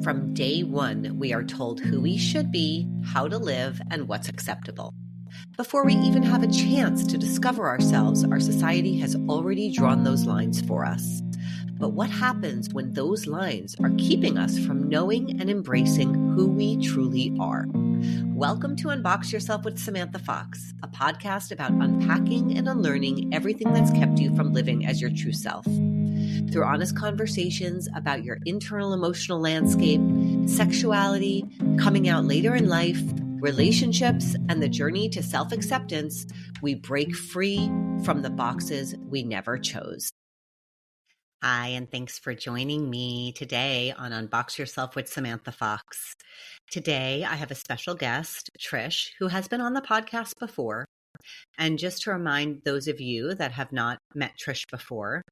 From day one, we are told who we should be, how to live, and what's acceptable. Before we even have a chance to discover ourselves, our society has already drawn those lines for us. But what happens when those lines are keeping us from knowing and embracing who we truly are? Welcome to Unbox Yourself with Samantha Fox, a podcast about unpacking and unlearning everything that's kept you from living as your true self. Through honest conversations about your internal emotional landscape, sexuality, coming out later in life, relationships, and the journey to self-acceptance, we break free from the boxes we never chose. Hi, and thanks for joining me today on Unbox Yourself with Samantha Fox. Today, I have a special guest, Trish, who has been on the podcast before. And just to remind those of you that have not met Trish before,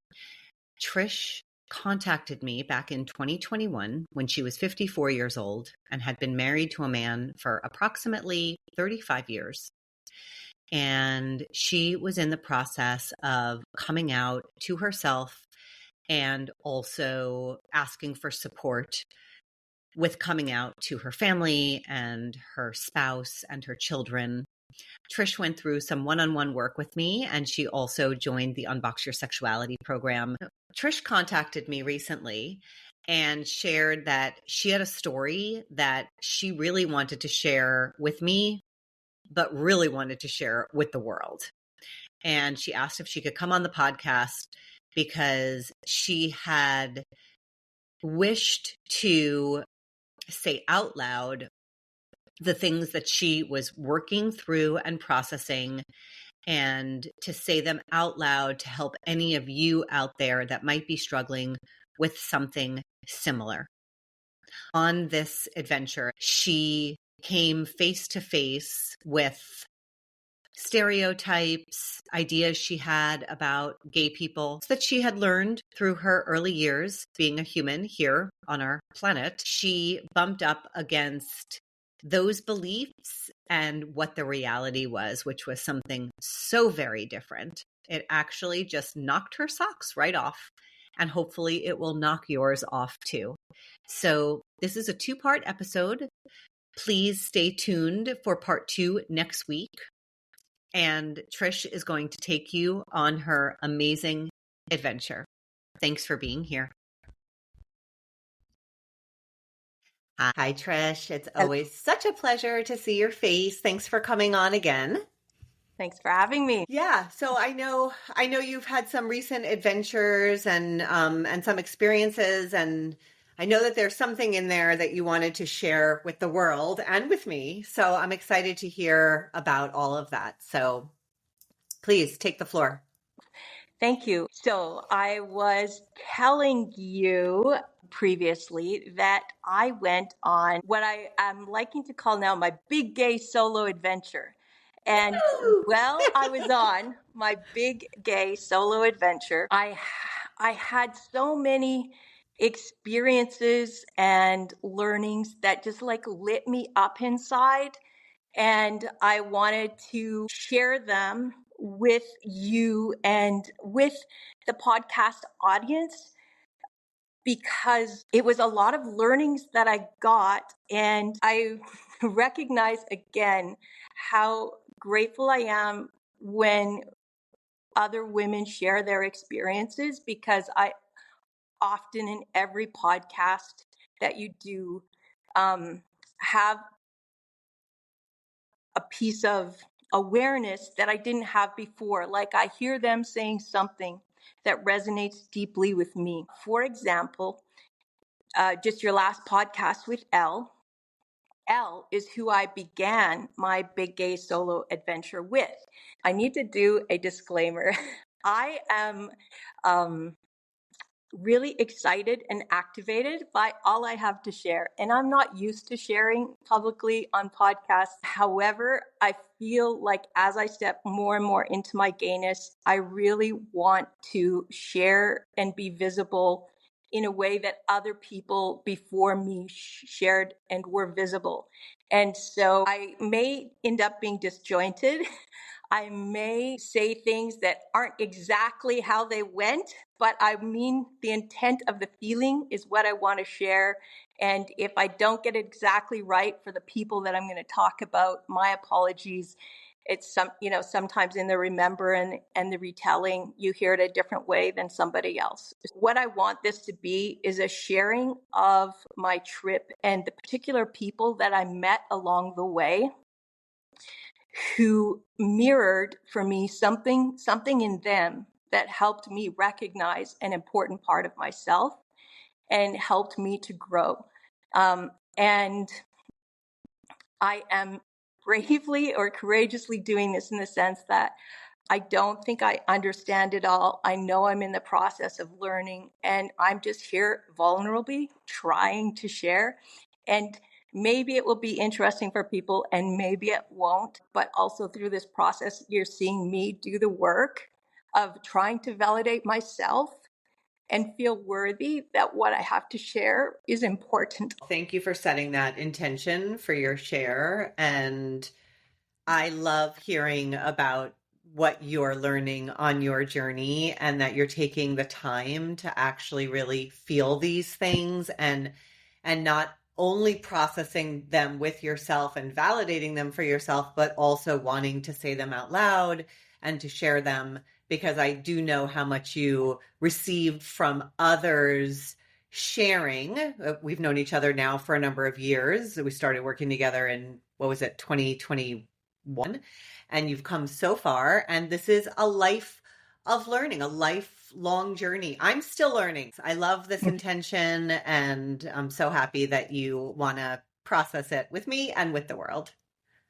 Trish contacted me back in 2021 when she was 54 years old and had been married to a man for approximately 35 years. And she was in the process of coming out to herself and also asking for support with coming out to her family and her spouse and her children. Trish went through some one-on-one work with me, and she also joined the Unbox Your Sexuality program. Trish contacted me recently and shared that she had a story that she really wanted to share with me, but really wanted to share with the world. And she asked if she could come on the podcast because she had wished to say out loud the things that she was working through and processing, and to say them out loud to help any of you out there that might be struggling with something similar. On this adventure, she came face to face with stereotypes, ideas she had about gay people that she had learned through her early years being a human here on our planet. She bumped up against those beliefs and what the reality was, which was something so very different. It actually just knocked her socks right off, and hopefully it will knock yours off too. So this is a 2-part episode. Please stay tuned for part 2 next week. And Trish is going to take you on her amazing adventure. Thanks for being here. Hi, Trish. It's always such a pleasure to see your face. Thanks for coming on again. Thanks for having me. Yeah, so I know you've had some recent adventures and some experiences, and I know that there's something in there that you wanted to share with the world and with me. So I'm excited to hear about all of that. So please take the floor. Thank you. So I was telling you previously that I went on what I am liking to call now my big gay solo adventure. And well, I was on my big gay solo adventure. I had so many experiences and learnings that just like lit me up inside. And I wanted to share them with you and with the podcast audience because it was a lot of learnings that I got. And I recognize again how grateful I am when other women share their experiences, because I often in every podcast that you do have a piece of awareness that I didn't have before. Like I hear them saying something that resonates deeply with me. For example, just your last podcast with Elle. Elle is who I began my big gay solo adventure with. I need to do a disclaimer. I am really excited and activated by all I have to share. And I'm not used to sharing publicly on podcasts. However, I feel like as I step more and more into my gayness, I really want to share and be visible in a way that other people before me shared and were visible. And so I may end up being disjointed. I may say things that aren't exactly how they went, but I mean the intent of the feeling is what I want to share. And if I don't get it exactly right for the people that I'm going to talk about, my apologies. It's sometimes in the remembering and the retelling, you hear it a different way than somebody else. What I want this to be is a sharing of my trip and the particular people that I met along the way who mirrored for me something in them that helped me recognize an important part of myself and helped me to grow. And I am bravely or courageously doing this in the sense that I don't think I understand it all. I know I'm in the process of learning, and I'm just here vulnerably trying to share. And maybe it will be interesting for people and maybe it won't. But also through this process, you're seeing me do the work of trying to validate myself and feel worthy that what I have to share is important. Thank you for setting that intention for your share. And I love hearing about what you're learning on your journey and that you're taking the time to actually really feel these things and not only processing them with yourself and validating them for yourself, but also wanting to say them out loud and to share them, because I do know how much you received from others sharing. We've known each other now for a number of years. We started working together in, 2021, and you've come so far. And this is a life of learning, a lifelong journey. I'm still learning. I love this intention, and I'm so happy that you want to process it with me and with the world.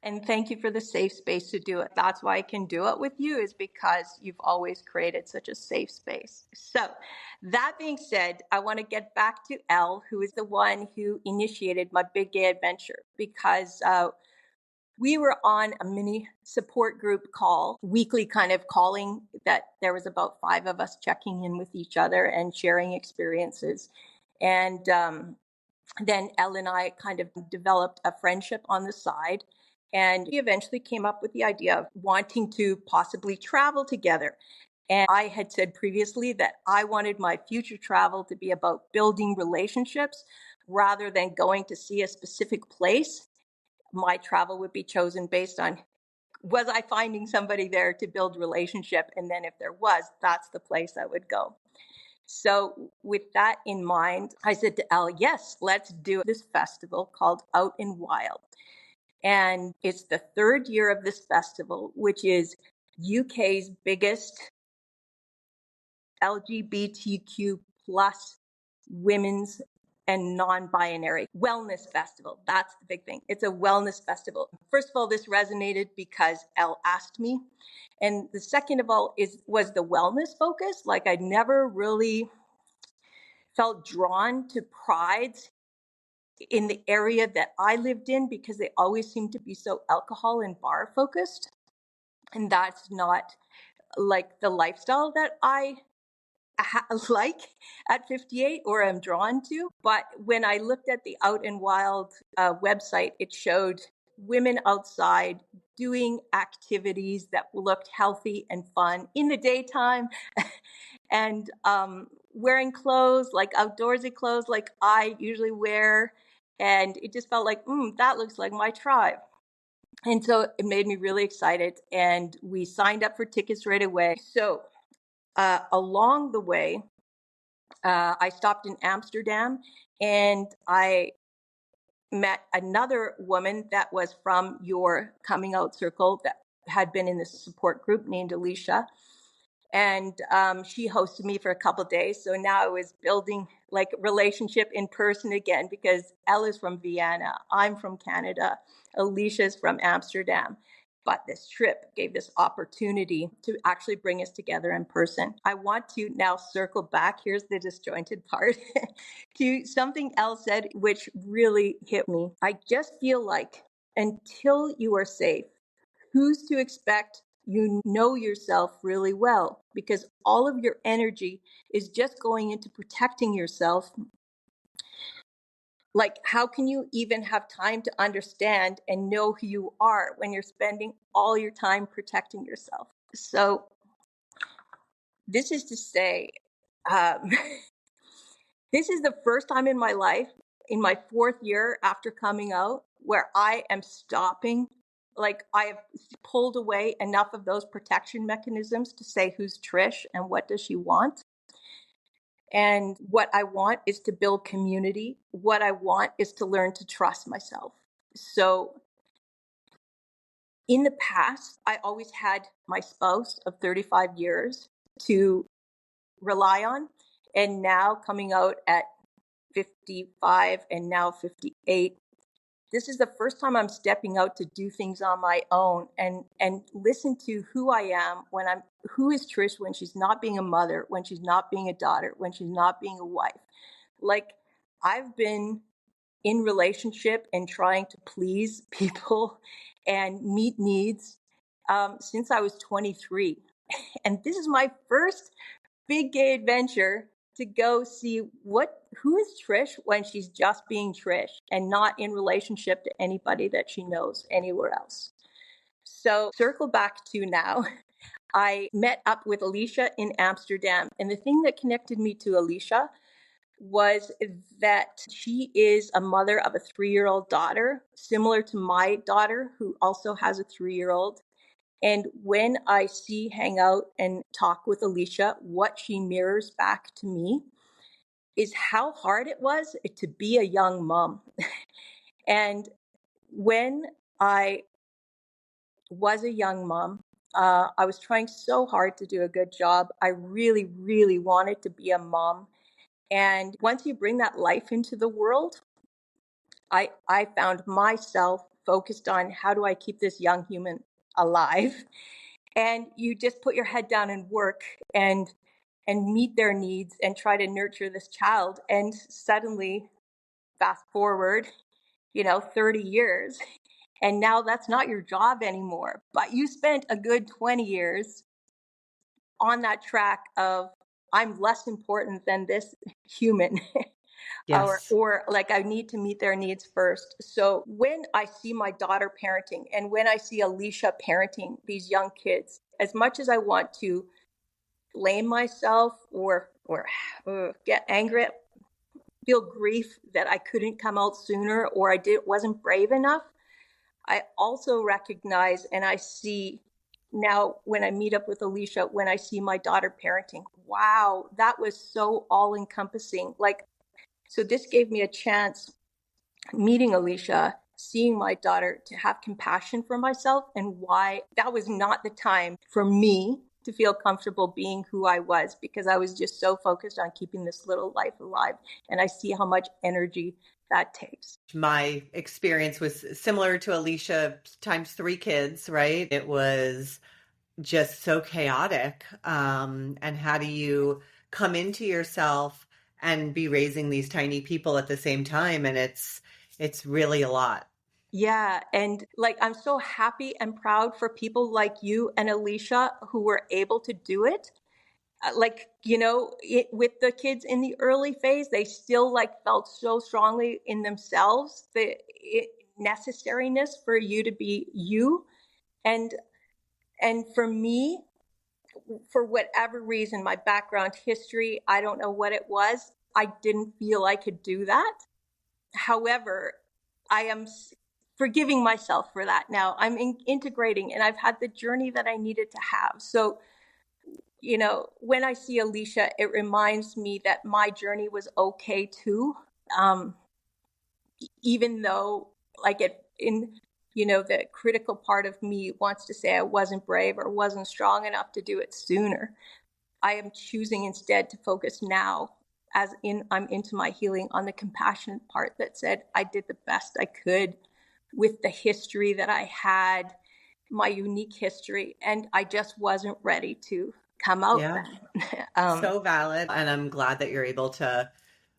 And thank you for the safe space to do it. That's why I can do it with you, is because you've always created such a safe space. So that being said, I want to get back to Elle, who is the one who initiated my big gay adventure, because we were on a mini support group call, weekly kind of calling, that there was about 5 of us checking in with each other and sharing experiences. And then Elle and I kind of developed a friendship on the side. And we eventually came up with the idea of wanting to possibly travel together. And I had said previously that I wanted my future travel to be about building relationships rather than going to see a specific place. My travel would be chosen based on, was I finding somebody there to build relationship? And then if there was, that's the place I would go. So with that in mind, I said to Elle, yes, let's do this festival called Out in Wild. And it's the 3rd year of this festival, which is UK's biggest LGBTQ plus women's and non-binary wellness festival. That's the big thing. It's a wellness festival. First of all, this resonated because Elle asked me. And the second of all was the wellness focus. Like, I'd never really felt drawn to prides in the area that I lived in because they always seemed to be so alcohol and bar focused. And that's not like the lifestyle that I like at 58 or am drawn to. But when I looked at the Out and Wild website, it showed women outside doing activities that looked healthy and fun in the daytime and wearing clothes, like outdoorsy clothes like I usually wear. And it just felt like, that looks like my tribe. And so it made me really excited. And we signed up for tickets right away. So along the way, I stopped in Amsterdam and I met another woman that was from your coming out circle that had been in this support group named Alicia. And she hosted me for a couple of days. So now I was building like relationship in person again, because Elle is from Vienna, I'm from Canada, Alicia's from Amsterdam. But this trip gave this opportunity to actually bring us together in person. I want to now circle back, here's the disjointed part, to something Elle said, which really hit me. I just feel like until you are safe, who's to expect you know yourself really well? Because all of your energy is just going into protecting yourself. Like, how can you even have time to understand and know who you are when you're spending all your time protecting yourself? So this is to say, um, this is the first time in my life, in my 4th year after coming out, where I am stopping. Like, I have pulled away enough of those protection mechanisms to say, who's Trish and what does she want? And what I want is to build community. What I want is to learn to trust myself. So in the past, I always had my spouse of 35 years to rely on. And now, coming out at 55 and now 58, this is the first time I'm stepping out to do things on my own and listen to who I am when I'm who is Trish when she's not being a mother, when she's not being a daughter, when she's not being a wife. Like, I've been in relationship and trying to please people and meet needs since I was 23. And this is my first big gay adventure to go see who is Trish when she's just being Trish and not in relationship to anybody that she knows anywhere else. So circle back to now. I met up with Alicia in Amsterdam, and the thing that connected me to Alicia was that she is a mother of a 3-year-old daughter, similar to my daughter, who also has a 3-year-old. And when I hang out and talk with Alicia, what she mirrors back to me is how hard it was to be a young mom. And when I was a young mom, I was trying so hard to do a good job. I really, really wanted to be a mom. And once you bring that life into the world, I found myself focused on how do I keep this young human alive? And you just put your head down and work and meet their needs and try to nurture this child. And suddenly, fast forward, 30 years, and now that's not your job anymore. But you spent a good 20 years on that track of, I'm less important than this human. Yes. Or like, I need to meet their needs first. So when I see my daughter parenting and when I see Alicia parenting these young kids, as much as I want to blame myself or get angry, feel grief that I couldn't come out sooner or wasn't brave enough, I also recognize and I see now when I meet up with Alicia, when I see my daughter parenting, wow, that was so all encompassing. Like, so this gave me a chance, meeting Alicia, seeing my daughter, to have compassion for myself and why that was not the time for me to feel comfortable being who I was, because I was just so focused on keeping this little life alive. And I see how much energy that takes. My experience was similar to Alicia times 3 kids, right? It was just so chaotic. And how do you come into yourself and be raising these tiny people at the same time? And it's really a lot. Yeah. And like, I'm so happy and proud for people like you and Alicia who were able to do it. Like, with the kids in the early phase, they still like felt so strongly in themselves the necessariness for you to be you. And for me, for whatever reason, my background history, I don't know what it was, I didn't feel I could do that. However, I am forgiving myself for that now. I'm integrating, and I've had the journey that I needed to have. So, when I see Alicia, it reminds me that my journey was okay too. Even though, like, the critical part of me wants to say I wasn't brave or wasn't strong enough to do it sooner. I am choosing instead to focus now, I'm into my healing, on the compassionate part that said I did the best I could with the history that I had, my unique history, and I just wasn't ready to come out Yeah. then. So valid. And I'm glad that you're able to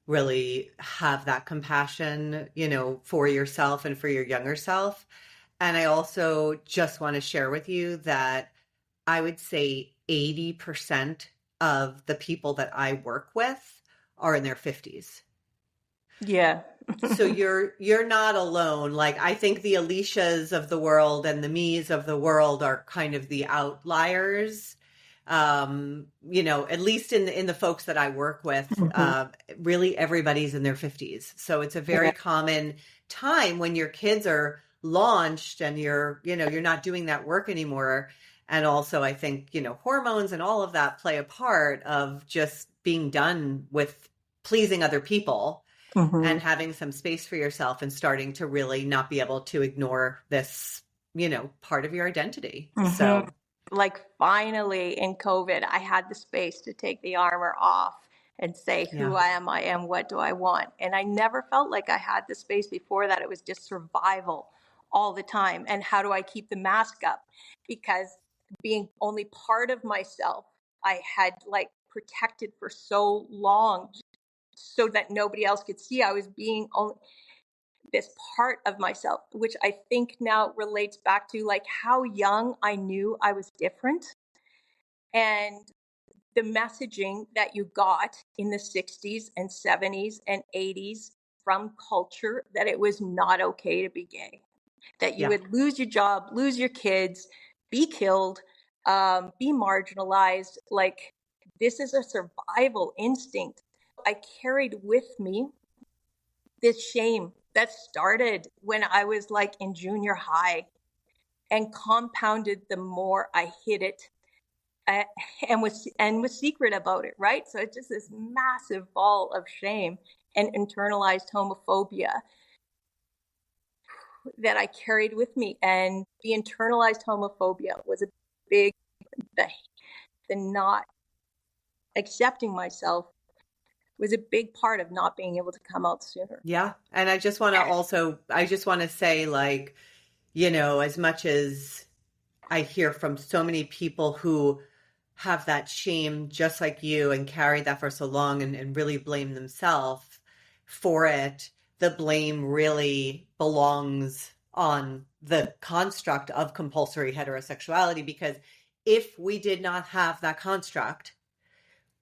really have that compassion, for yourself and for your younger self. And I also just want to share with you that I would say 80% of the people that I work with are in their 50s. Yeah. So you're not alone. Like, I think the Alicias of the world and the me's of the world are kind of the outliers. At least in the folks that I work with, Hmm. really everybody's in their 50s. So it's a very Yeah. common time when your kids are launched and you're not doing that work anymore. And also I think, hormones and all of that play a part of just being done with pleasing other people Hmm. and having some space for yourself and starting to really not be able to ignore this, part of your identity. Hmm. So, Like finally in COVID, I had the space to take the armor off and say, yeah. who I am, what do I want? And I never felt like I had the space before that. It was just survival all the time. And how do I keep the mask up? Because being only part of myself, I had like protected for so long so that nobody else could see. I was being only this part of myself, which I think now relates back to like how young I knew I was different, and the messaging that you got in the 60s and 70s and 80s from culture that it was not okay to be gay, that you Yeah. would lose your job, lose your kids, be killed, be marginalized. Like, this is a survival instinct. I carried with me this shame that started when I was like in junior high and compounded the more I hid it, uh, and was secret about it, right? So it's just this massive ball of shame and internalized homophobia that I carried with me. And the internalized homophobia was a big, the, the not accepting myself was a big part of not being able to come out sooner. Yeah. And I just want to say, like, as much as I hear from so many people who have that shame just like you and carried that for so long and really blame themselves for it, the blame really belongs on the construct of compulsory heterosexuality, because if we did not have that construct,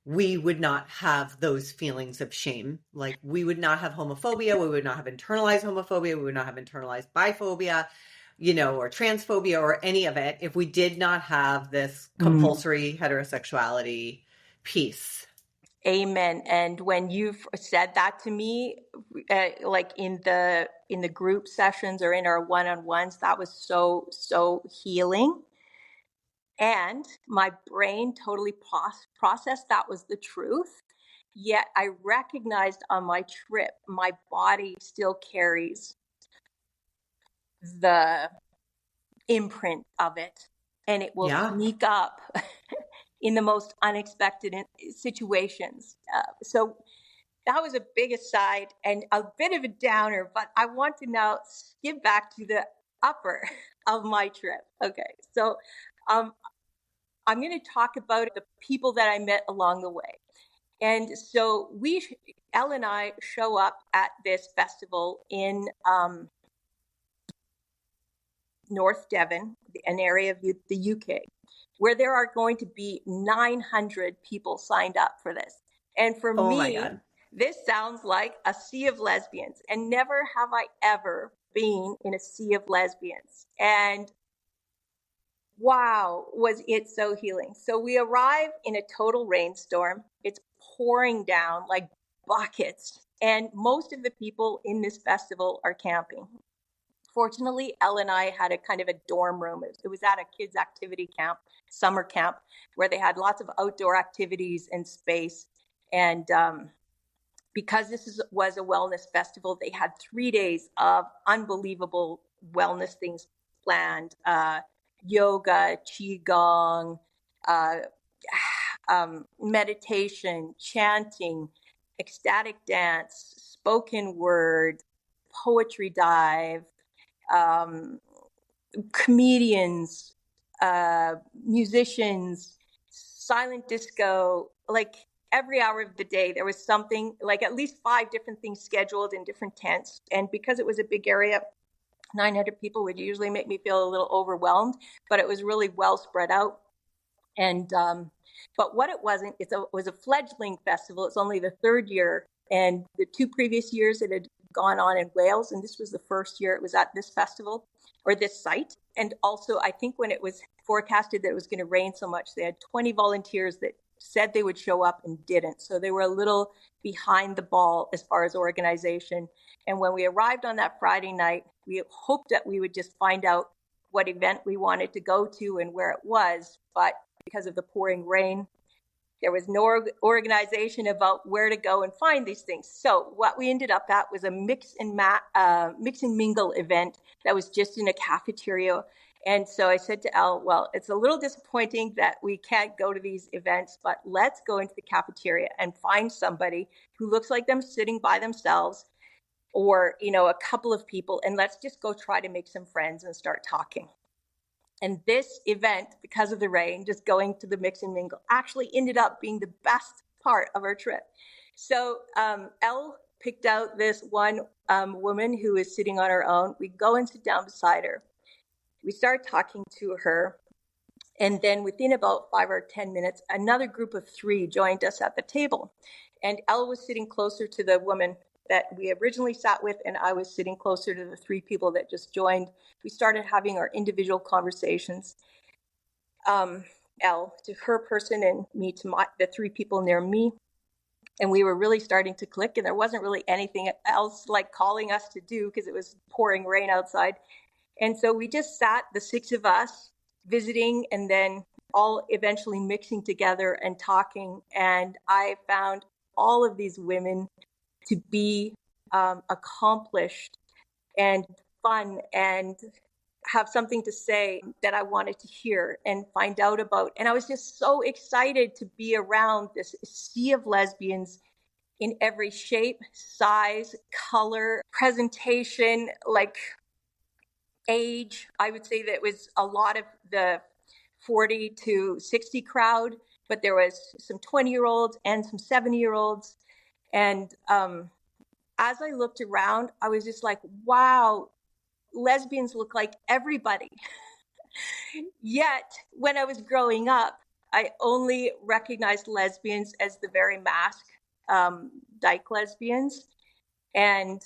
we would not have those feelings of shame. Like, we would not have homophobia, we would not have internalized homophobia, we would not have internalized biphobia, or transphobia or any of it if we did not have this Mm. compulsory heterosexuality piece. Amen. And when you've said that to me, like in the group sessions or in our one-on-ones, that was so healing. And my brain totally processed that was the truth. Yet I recognized on my trip, my body still carries the imprint of it, and it will Yeah. sneak up in the most unexpected situations. So that was a big aside and a bit of a downer, but I want to now skip back to the upper of my trip. Okay, so um, I'm going to talk about the people that I met along the way. And so Elle and I show up at this festival in North Devon, an area of the UK, where there are going to be 900 people signed up for this. And for Oh my me, God. this sounds like a sea of lesbians. And never have I ever been in a sea of lesbians. And wow, was it so healing. So we arrive in a total rainstorm. It's pouring down like buckets. And most of the people in this festival are camping. Fortunately, Elle and I had a kind of a dorm room. It was at a kids' activity camp, summer camp, where they had lots of outdoor activities and space. And because was a wellness festival, they had 3 days of unbelievable wellness things planned: yoga, qigong, uh, meditation, chanting, ecstatic dance, spoken word, poetry dive, um, comedians, musicians, silent disco, like every hour of the day there was something, like at least 5 different things scheduled in different tents. And because it was a big area, 900 people would usually make me feel a little overwhelmed, but it was really well spread out. And but what it wasn't, it was a fledgling festival. It's only the third year, And the 2 previous years it had gone on in Wales, and this was the first year it was at this festival or this site. And also, I think when it was forecasted that it was going to rain so much, they had 20 volunteers that said they would show up and didn't. So they were a little behind the ball as far as organization. And when we arrived on that Friday night, we hoped that we would just find out what event we wanted to go to and where it was. But because of the pouring rain, there was no organization about where to go and find these things. So what we ended up at was a mix and mingle event that was just in a cafeteria. And so I said to Elle, well, it's a little disappointing that we can't go to these events, but let's go into the cafeteria and find somebody who looks like them sitting by themselves, or, a couple of people, and let's just go try to make some friends and start talking. And this event, because of the rain, just going to the mix and mingle, actually ended up being the best part of our trip. So Elle picked out this one woman who is sitting on her own. We go and sit down beside her. We start talking to her. And then within about 5 or 10 minutes, another group of 3 joined us at the table. And Elle was sitting closer to the woman that we originally sat with, and I was sitting closer to the 3 people that just joined. We started having our individual conversations. Elle to her person, and me to the 3 people near me. And we were really starting to click, and there wasn't really anything else like calling us to do because it was pouring rain outside. And so we just sat, the 6 of us, visiting, and then all eventually mixing together and talking. And I found all of these women to be accomplished and fun and have something to say that I wanted to hear and find out about. And I was just so excited to be around this sea of lesbians in every shape, size, color, presentation, like age. I would say that it was a lot of the 40 to 60 crowd, but there was some 20-year-olds and some 70-year-olds. And as I looked around, I was just like, wow, lesbians look like everybody. Yet, when I was growing up, I only recognized lesbians as the very mask, dyke lesbians. And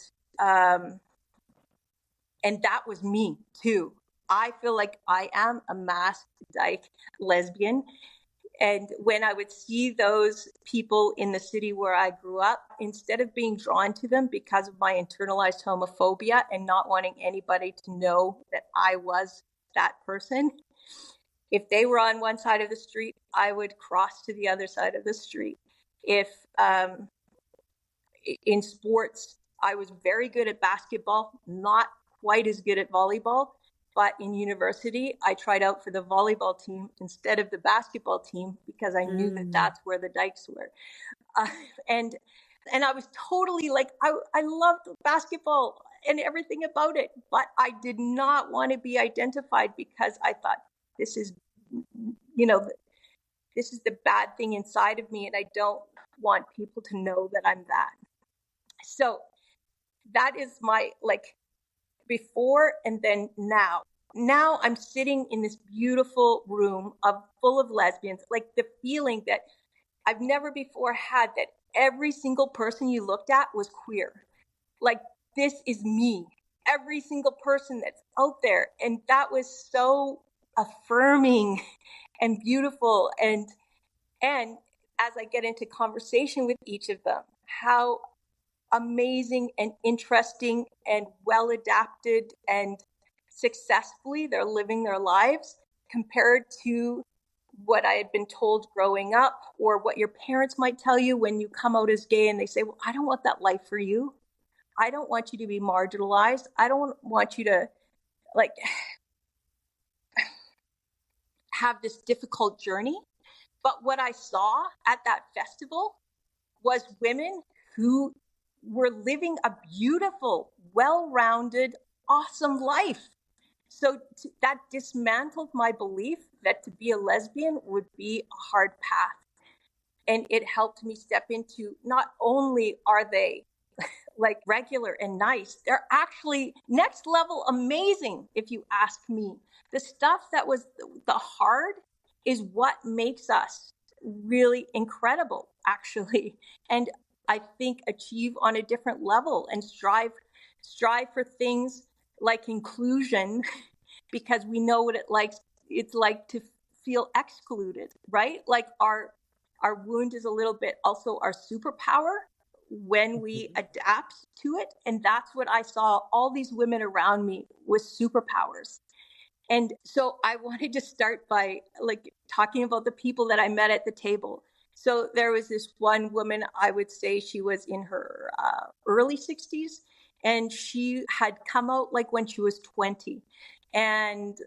that was me too. I feel like I am a masked dyke lesbian. And when I would see those people in the city where I grew up, instead of being drawn to them because of my internalized homophobia and not wanting anybody to know that I was that person, if they were on one side of the street, I would cross to the other side of the street. If in sports, I was very good at basketball, not quite as good at volleyball. But in university, I tried out for the volleyball team instead of the basketball team because I knew that that's where the dykes were. And I was totally like, I loved basketball and everything about it, but I did not want to be identified because I thought this is, this is the bad thing inside of me, and I don't want people to know that I'm that. So that is my before and then now. Now I'm sitting in this beautiful room full of lesbians, like the feeling that I've never before had, that every single person you looked at was queer. Like, this is me, every single person that's out there. And that was so affirming and beautiful. And as I get into conversation with each of them, how amazing and interesting and well adapted and successfully they're living their lives compared to what I had been told growing up, or what your parents might tell you when you come out as gay and they say, well, I don't want that life for you. I don't want you to be marginalized. I don't want you to have this difficult journey. But what I saw at that festival was women who were living a beautiful, well-rounded, awesome life. So that dismantled my belief that to be a lesbian would be a hard path. And it helped me step into, not only are they regular and nice, they're actually next level amazing, if you ask me. The stuff that was the hard is what makes us really incredible, actually. And I think, achieve on a different level and strive for things like inclusion, because we know what it's like to feel excluded, right? Like our wound is a little bit also our superpower when we adapt to it. And that's what I saw all these women around me with superpowers. And so I wanted to start by like talking about the people that I met at the table. So there was this one woman, I would say she was in her early 60s, and she had come out like when she was 20. And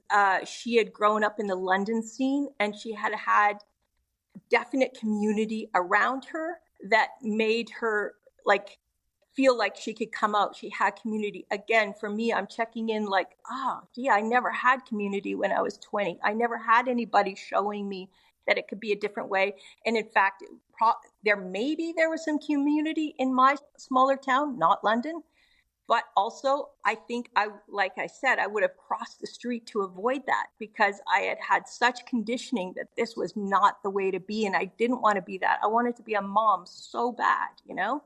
she had grown up in the London scene, and she had had definite community around her that made her like feel like she could come out. She had community. Again, for me, I'm checking in like, gee, I never had community when I was 20. I never had anybody showing me that it could be a different way. And in fact, there was some community in my smaller town, not London. But also, I think like I said, I would have crossed the street to avoid that, because I had had such conditioning that this was not the way to be. And I didn't want to be that. I wanted to be a mom so bad, you know?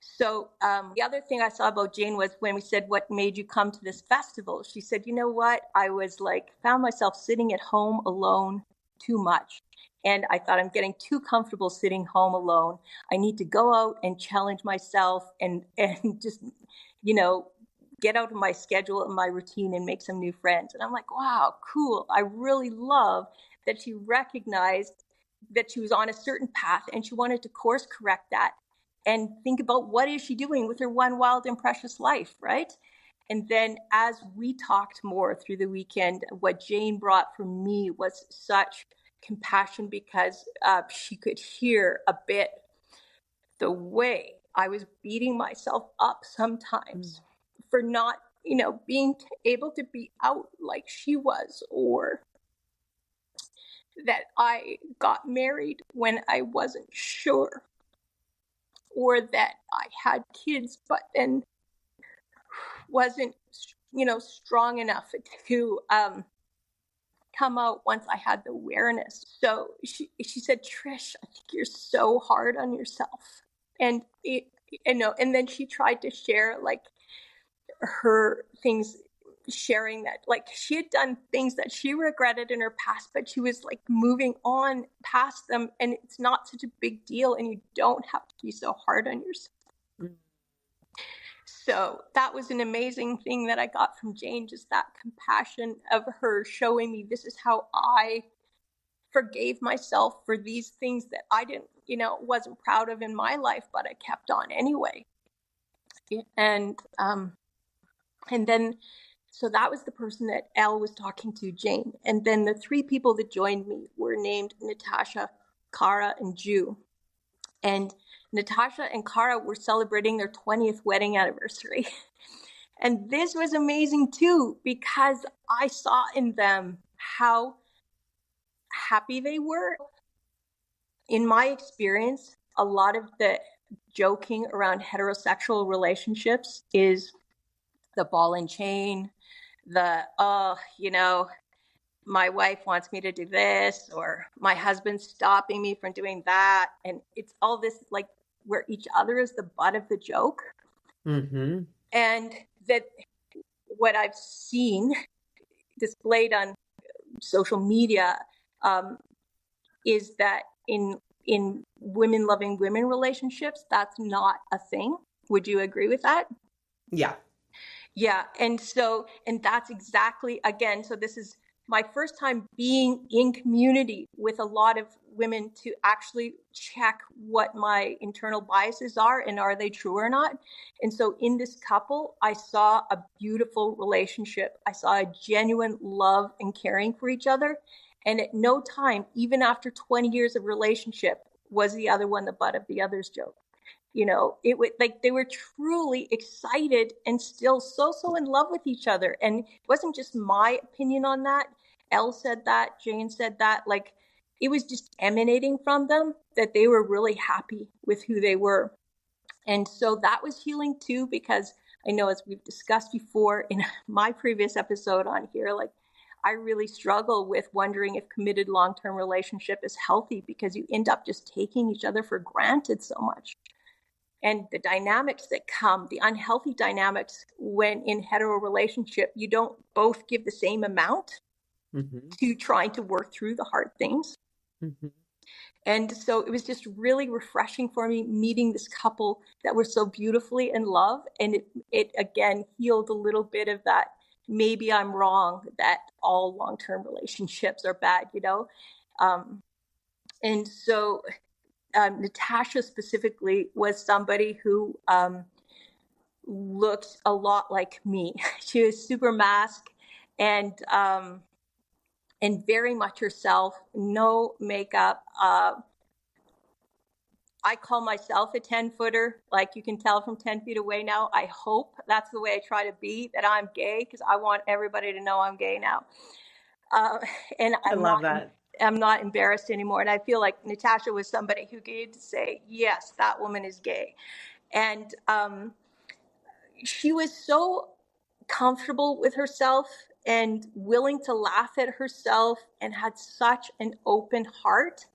So the other thing I saw about Jane was when we said, what made you come to this festival? She said, you know what? I was like, found myself sitting at home alone too much. And I thought, I'm getting too comfortable sitting home alone. I need to go out and challenge myself and just, you know, get out of my schedule and my routine and make some new friends. And I'm like, wow, cool. I really love that she recognized that she was on a certain path and she wanted to course correct that and think about what is she doing with her one wild and precious life, right? And then as we talked more through the weekend, what Jane brought for me was such compassion, because she could hear a bit the way I was beating myself up sometimes for not, you know, being able to be out like she was, or that I got married when I wasn't sure, or that I had kids but then wasn't, you know, strong enough to come out once I had the awareness. So she said, Trish, I think you're so hard on yourself. And and then she tried to share like her things, sharing that like she had done things that she regretted in her past, but she was like moving on past them, and it's not such a big deal, and you don't have to be so hard on yourself. So that was an amazing thing that I got from Jane, just that compassion of her showing me this is how I forgave myself for these things that I didn't, you know, wasn't proud of in my life, but I kept on anyway. And then, so that was the person that Elle was talking to, Jane. And then the three people that joined me were named Natasha, Cara, and Ju. And Natasha and Cara were celebrating their 20th wedding anniversary. And this was amazing too, because I saw in them how happy they were. In my experience, a lot of the joking around heterosexual relationships is the ball and chain, you know, my wife wants me to do this, or my husband's stopping me from doing that. And it's all this like where each other is the butt of the joke. Mm-hmm. And that what I've seen displayed on social media is that in women loving women relationships, that's not a thing. Would you agree with that? Yeah. Yeah. And that's exactly, again, so this is my first time being in community with a lot of women to actually check what my internal biases are and are they true or not. And so in this couple, I saw a beautiful relationship. I saw a genuine love and caring for each other. And at no time, even after 20 years of relationship, was the other one the butt of the other's joke. You know, it was like they were truly excited and still so in love with each other. And it wasn't just my opinion on that. Elle said that, Jane said that, like it was just emanating from them that they were really happy with who they were. And so that was healing too, because I know, as we've discussed before in my previous episode on here, like I really struggle with wondering if committed long-term relationship is healthy, because you end up just taking each other for granted so much. And the dynamics that come, the unhealthy dynamics when in hetero relationship, you don't both give the same amount to trying to work through the hard things. And so it was just really refreshing for me meeting this couple that were so beautifully in love. And it again healed a little bit of that, maybe I'm wrong, that all long-term relationships are bad, you know? And so Natasha specifically was somebody who looked a lot like me. She was super masked and very much herself, no makeup. I call myself a 10-footer, like you can tell from 10 feet away now. I hope that's the way I try to be, that I'm gay, because I want everybody to know I'm gay now. And I love that. I'm not embarrassed anymore. And I feel like Natasha was somebody who could say, yes, that woman is gay. And she was so comfortable with herself and willing to laugh at herself and had such an open heart.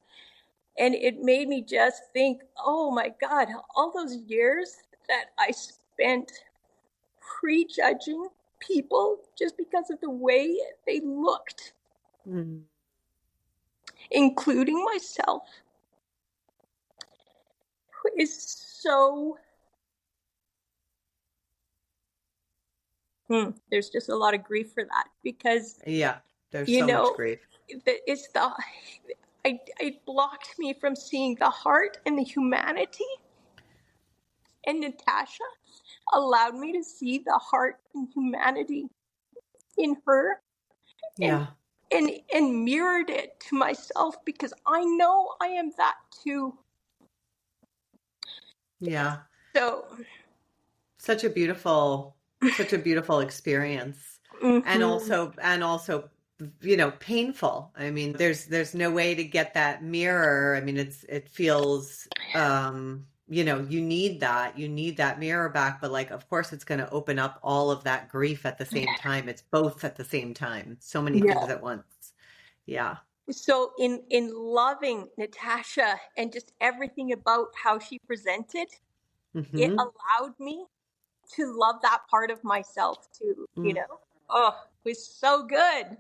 And it made me just think, oh my God, all those years that I spent prejudging people just because of the way they looked, including myself, is so... there's just a lot of grief for that, because there's so much grief. It blocked me from seeing the heart and the humanity. And Natasha allowed me to see the heart and humanity in her, and mirrored it to myself, because I know I am that too. Yeah. So such a beautiful experience. And also, you know, painful. I mean, there's no way to get that mirror. I mean, it feels, you know, you need that mirror back, but like, of course it's going to open up all of that grief at the same time. It's both at the same time. So many things at once. Yeah. So in loving Natasha and just everything about how she presented, it allowed me to love that part of myself too, you know? Oh, it was so good.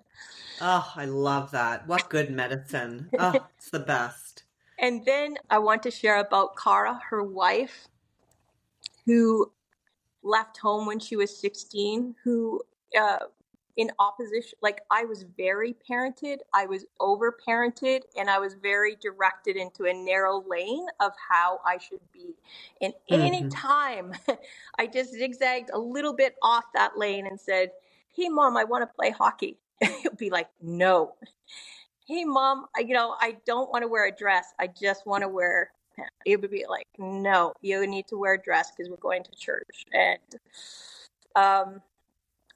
Oh, I love that. What good medicine. Oh, it's the best. And then I want to share about Cara, her wife, who left home when she was 16, who in opposition, like I was very parented, I was over parented, and I was very directed into a narrow lane of how I should be. And any time I just zigzagged a little bit off that lane and said, hey mom, I want to play hockey, it would be like, no. Hey mom, I don't want to wear a dress, I just want to wear pants. It would be like, no, you need to wear a dress because we're going to church.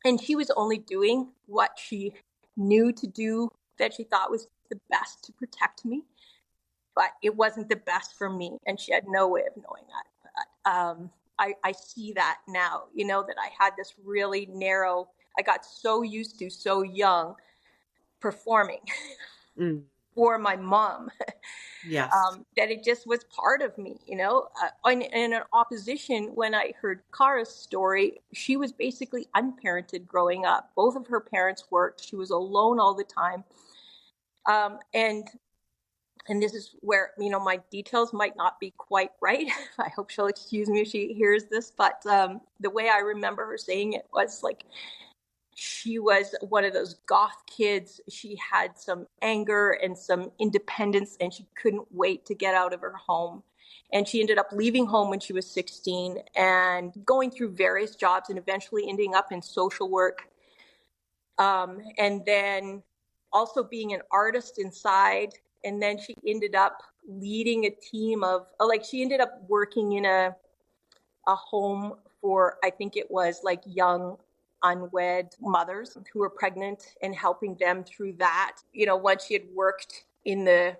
And she was only doing what she knew to do, that she thought was the best to protect me, but it wasn't the best for me, and she had no way of knowing that. But I see that now, you know, that I had this really narrow, I got so used to so young performing for my mom. Yes. That it just was part of me, you know. In an opposition, when I heard Cara's story, she was basically unparented growing up. Both of her parents worked. She was alone all the time. And this is where, you know, my details might not be quite right. I hope she'll excuse me if she hears this. But the way I remember her saying it was like, she was one of those goth kids. She had some anger and some independence, and she couldn't wait to get out of her home. And she ended up leaving home when she was 16 and going through various jobs and eventually ending up in social work. And then also being an artist inside. And then she ended up leading a team of, like, she ended up working in a home for, I think it was like young unwed mothers who were pregnant, and helping them through that. You know, once she had worked in the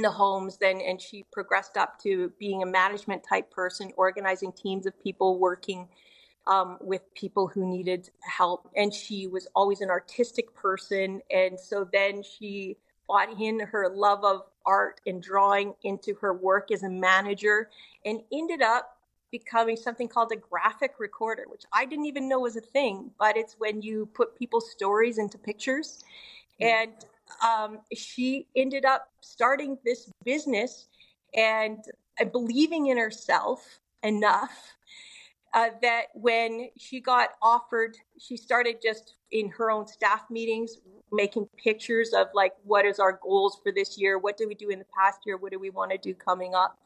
homes, then, and she progressed up to being a management type person, organizing teams of people working with people who needed help. And she was always an artistic person. And so then she brought in her love of art and drawing into her work as a manager and ended up becoming something called a graphic recorder, which I didn't even know was a thing, but it's when you put people's stories into pictures. And she ended up starting this business and believing in herself enough that when she got offered, she started just in her own staff meetings making pictures of like, what is our goals for this year? What did we do in the past year? What do we want to do coming up?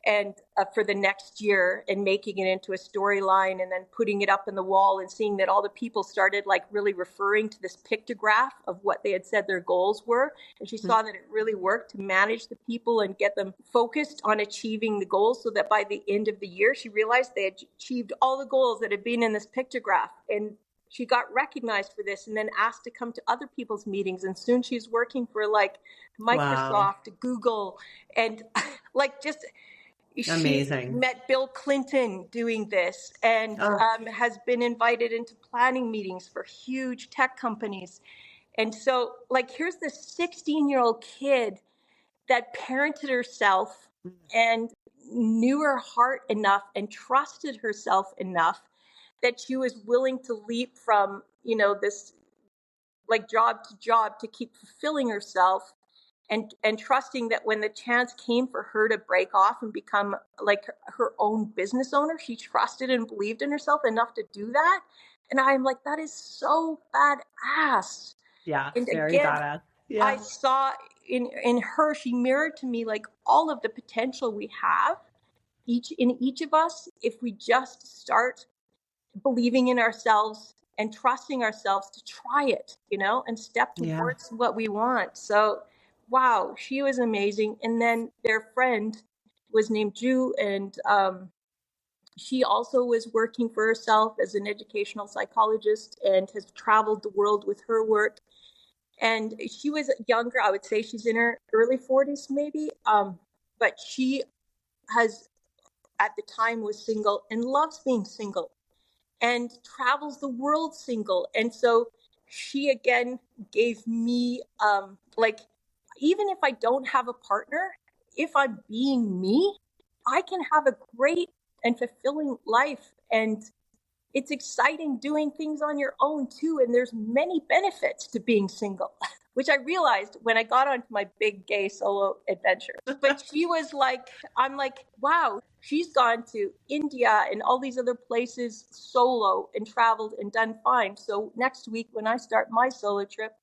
And for the next year, and making it into a storyline and then putting it up in the wall and seeing that all the people started like really referring to this pictograph of what they had said their goals were. And she saw that it really worked to manage the people and get them focused on achieving the goals, so that by the end of the year, she realized they had achieved all the goals that had been in this pictograph. And she got recognized for this and then asked to come to other people's meetings. And soon she's working for like Microsoft, wow, Google, and like just... Amazing. She met Bill Clinton doing this and has been invited into planning meetings for huge tech companies. And so, like, here's this 16-year-old kid that parented herself and knew her heart enough and trusted herself enough that she was willing to leap from, you know, this like job to job to keep fulfilling herself. And trusting that when the chance came for her to break off and become like her own business owner, she trusted and believed in herself enough to do that. And I'm like, that is so badass. Yeah, and very again, badass. Yeah. I saw in her, she mirrored to me like all of the potential we have each of us if we just start believing in ourselves and trusting ourselves to try it, you know, and step towards what we want. So wow, she was amazing. And then their friend was named Ju, and she also was working for herself as an educational psychologist and has traveled the world with her work. And she was younger. I would say she's in her early 40s, maybe. But she has, at the time, was single and loves being single and travels the world single. And so she again gave me like, even if I don't have a partner, if I'm being me, I can have a great and fulfilling life. And it's exciting doing things on your own too. And there's many benefits to being single, which I realized when I got onto my big gay solo adventure. But she was like, I'm like, wow, she's gone to India and all these other places solo and traveled and done fine. So next week when I start my solo trip,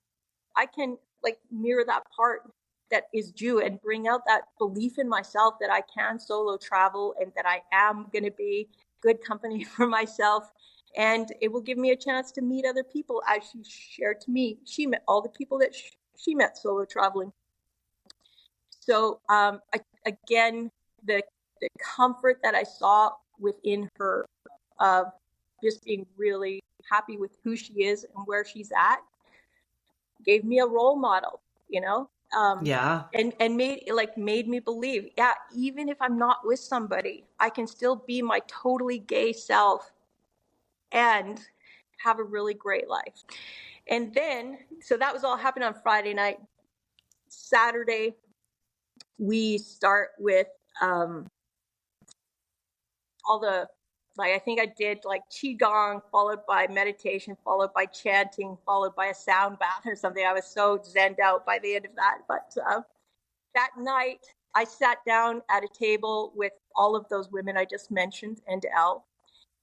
I can like mirror that part that is Jew and bring out that belief in myself that I can solo travel and that I am going to be good company for myself. And it will give me a chance to meet other people, as she shared to me. She met all the people that she met solo traveling. So again, the comfort that I saw within her of just being really happy with who she is and where she's at gave me a role model, you know? And made me believe, yeah, even if I'm not with somebody, I can still be my totally gay self and have a really great life. And then, so that was all happening on Friday night. Saturday, we start with all the, like, I think I did like qigong, followed by meditation, followed by chanting, followed by a sound bath or something. I was so zenned out by the end of that. But that night, I sat down at a table with all of those women I just mentioned and Elle.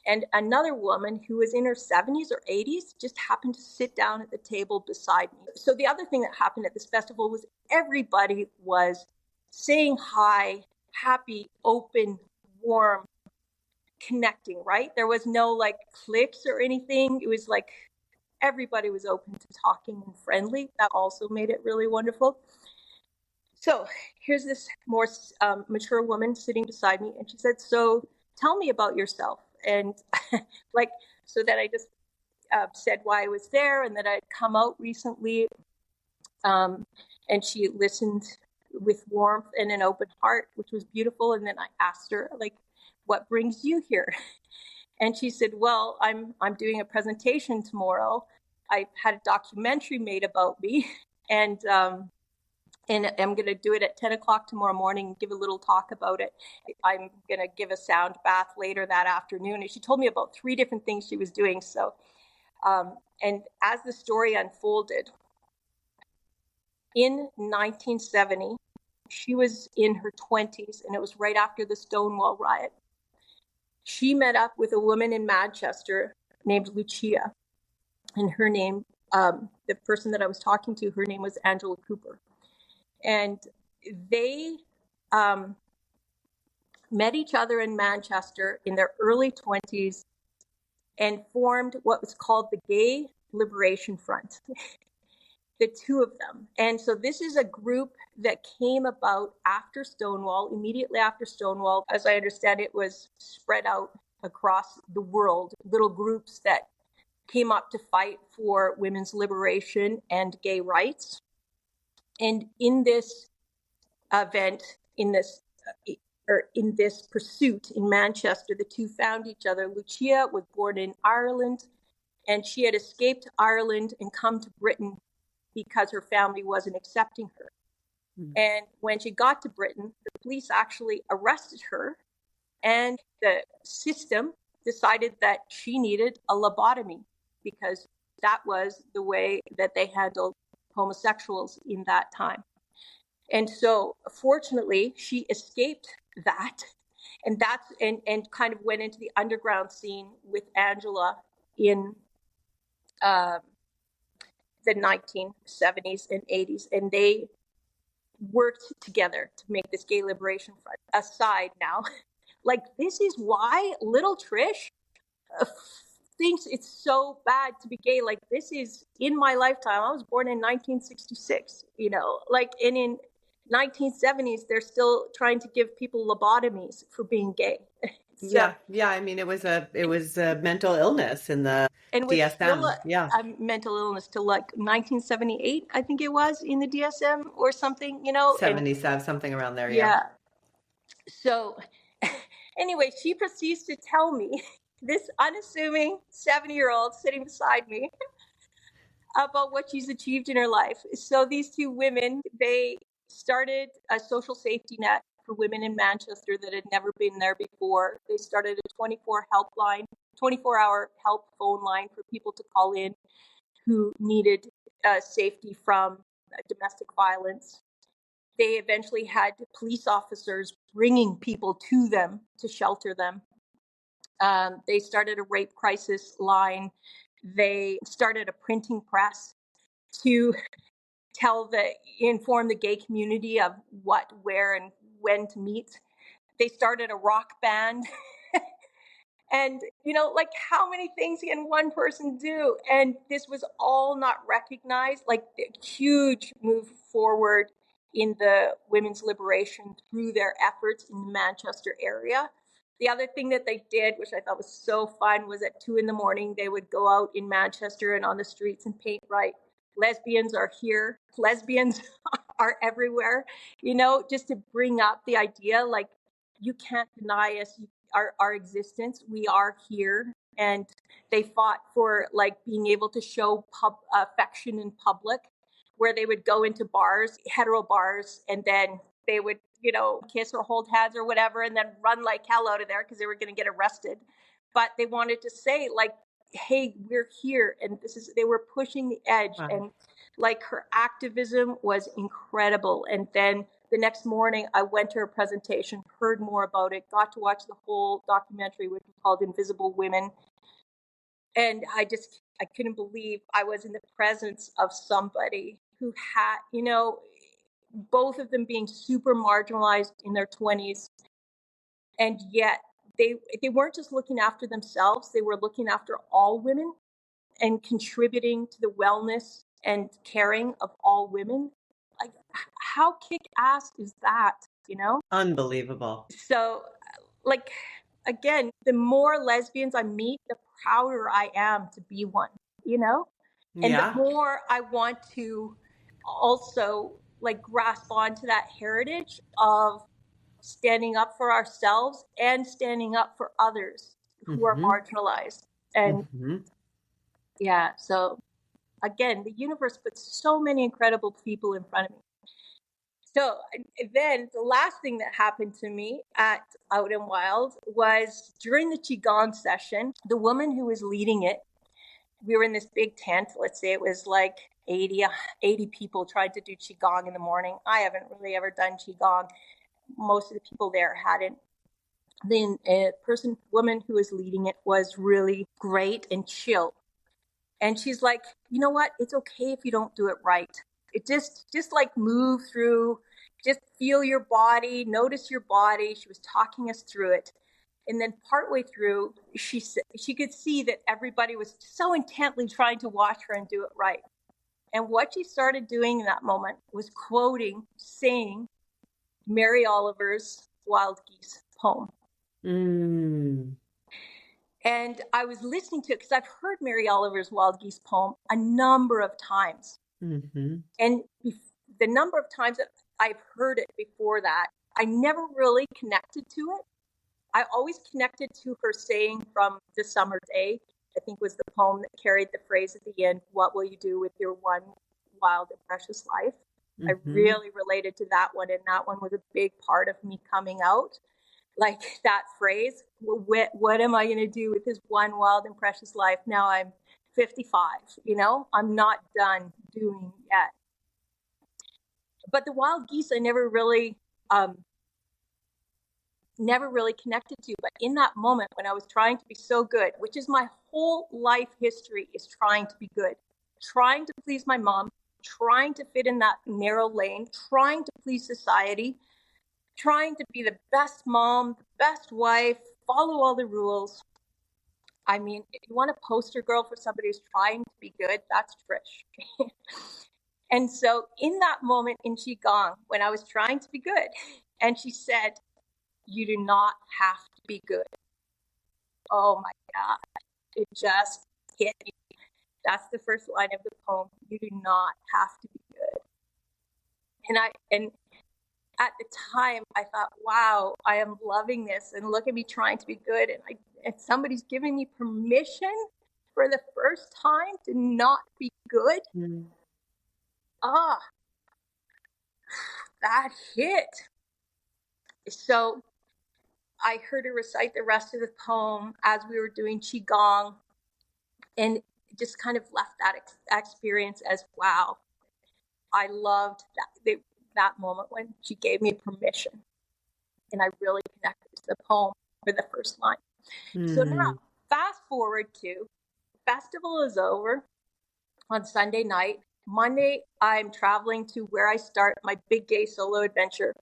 And another woman who was in her 70s or 80s just happened to sit down at the table beside me. So the other thing that happened at this festival was everybody was saying hi, happy, open, warm, connecting, right? There was no like cliques or anything. It was like everybody was open to talking and friendly. That also made it really wonderful. So here's this more mature woman sitting beside me, and she said, so tell me about yourself. And like, so then I just said why I was there and that I'd come out recently. And she listened with warmth and an open heart, which was beautiful. And then I asked her, like, what brings you here? And she said, well, I'm doing a presentation tomorrow. I had a documentary made about me, and I'm going to do it at 10 o'clock tomorrow morning and give a little talk about it. I'm going to give a sound bath later that afternoon. And she told me about 3 different things she was doing. So, and as the story unfolded, in 1970, she was in her 20s, and it was right after the Stonewall riot. She met up with a woman in Manchester named Lucia, and her name, the person that I was talking to, her name was Angela Cooper. And they met each other in Manchester in their early 20s and formed what was called the Gay Liberation Front, the 2 of them. And so this is a group that came about after Stonewall, immediately after Stonewall. As I understand it, was spread out across the world, little groups that came up to fight for women's liberation and gay rights. And in this event, in this pursuit in Manchester, the 2 found each other. Lucia was born in Ireland, and she had escaped Ireland and come to Britain because her family wasn't accepting her. And when she got to Britain, the police actually arrested her, and the system decided that she needed a lobotomy because that was the way that they handled homosexuals in that time. And so fortunately, she escaped that, and kind of went into the underground scene with Angela in the 1970s and 80s, and they worked together to make this Gay Liberation Front. Aside now, like, this is why little Trish thinks it's so bad to be gay. Like, this is in my lifetime. I was born in 1966, like, and in 1970s, they're still trying to give people lobotomies for being gay. So, yeah. I mean, it was a mental illness in the DSM. A mental illness till like 1978, I think it was, in the DSM or something, 77, something around there. Yeah. So anyway, she proceeds to tell me, this unassuming 70-year-old sitting beside me, about what she's achieved in her life. So these 2 women, they started a social safety net for women in Manchester that had never been there before. They started a 24-hour help phone line for people to call in who needed safety from domestic violence. They eventually had police officers bringing people to them to shelter them. They started a rape crisis line. They started a printing press to inform the gay community of what, where, and when to meet. They started a rock band. And, like, how many things can one person do? And this was all not recognized, like a huge move forward in the women's liberation through their efforts in the Manchester area. The other thing that they did, which I thought was so fun, was at 2 a.m, they would go out in Manchester and on the streets and paint, right, lesbians are here, lesbians are everywhere, just to bring up the idea, like, you can't deny us our existence. We are here. And they fought for, like, being able to show affection in public, where they would go into bars, hetero bars, and then they would, kiss or hold hands or whatever, and then run like hell out of there because they were going to get arrested. But they wanted to say, like, hey, we're here. And they were pushing the edge. Wow. And like, her activism was incredible. And then the next morning, I went to her presentation, heard more about it, got to watch the whole documentary, which was called Invisible Women. And I couldn't believe I was in the presence of somebody who had, both of them being super marginalized in their 20s. And yet they weren't just looking after themselves, they were looking after all women and contributing to the wellness and caring of all women. Like, how kick-ass is that, Unbelievable. So, like, again, the more lesbians I meet, the prouder I am to be one, And the more I want to also, like, grasp onto that heritage of standing up for ourselves and standing up for others. who are marginalized. And yeah, so again, the universe puts so many incredible people in front of me. So then the last thing that happened to me at Out and Wild was during the Qigong session, the woman who was leading it, we were in this big tent. Let's say it was like 80 people tried to do Qigong in the morning. I haven't really ever done Qigong. Most of the people there hadn't. The woman who was leading it was really great and chill. And she's like, you know what? It's okay if you don't do it right. It just like move through, just feel your body, notice your body. She was talking us through it. And then partway through, she could see that everybody was so intently trying to watch her and do it right. And what she started doing in that moment was saying Mary Oliver's Wild Geese poem. And I was listening to it because I've heard Mary Oliver's Wild Geese poem a number of times. And the number of times that I've heard it before that, I never really connected to it. I always connected to her saying from The Summer Day, I think was the poem that carried the phrase at the end, what will you do with your one wild and precious life? I really related to that one. And that one was a big part of me coming out. Like that phrase, what am I going to do with this one wild and precious life? Now I'm 55, I'm not done doing yet. But the wild geese, I never really connected to. But in that moment when I was trying to be so good, which is my whole life history, is trying to be good, trying to please my mom, trying to fit in that narrow lane, trying to please society, trying to be the best mom, the best wife, follow all the rules. I mean, if you want a poster girl for somebody who's trying to be good, that's Trish. And so in that moment in Qigong, when I was trying to be good, and she said, you do not have to be good. Oh my God, it just hit me. That's the first line of the poem. You do not have to be good. And at the time, I thought, wow, I am loving this. And look at me trying to be good. And somebody's giving me permission for the first time to not be good. That hit. So I heard her recite the rest of the poem as we were doing Qigong. And just kind of left that experience as, wow, I loved that moment when she gave me permission. And I really connected to the poem for the first line. So now, fast forward to festival is over on Sunday night. Monday, I'm traveling to where I start my big gay solo adventure,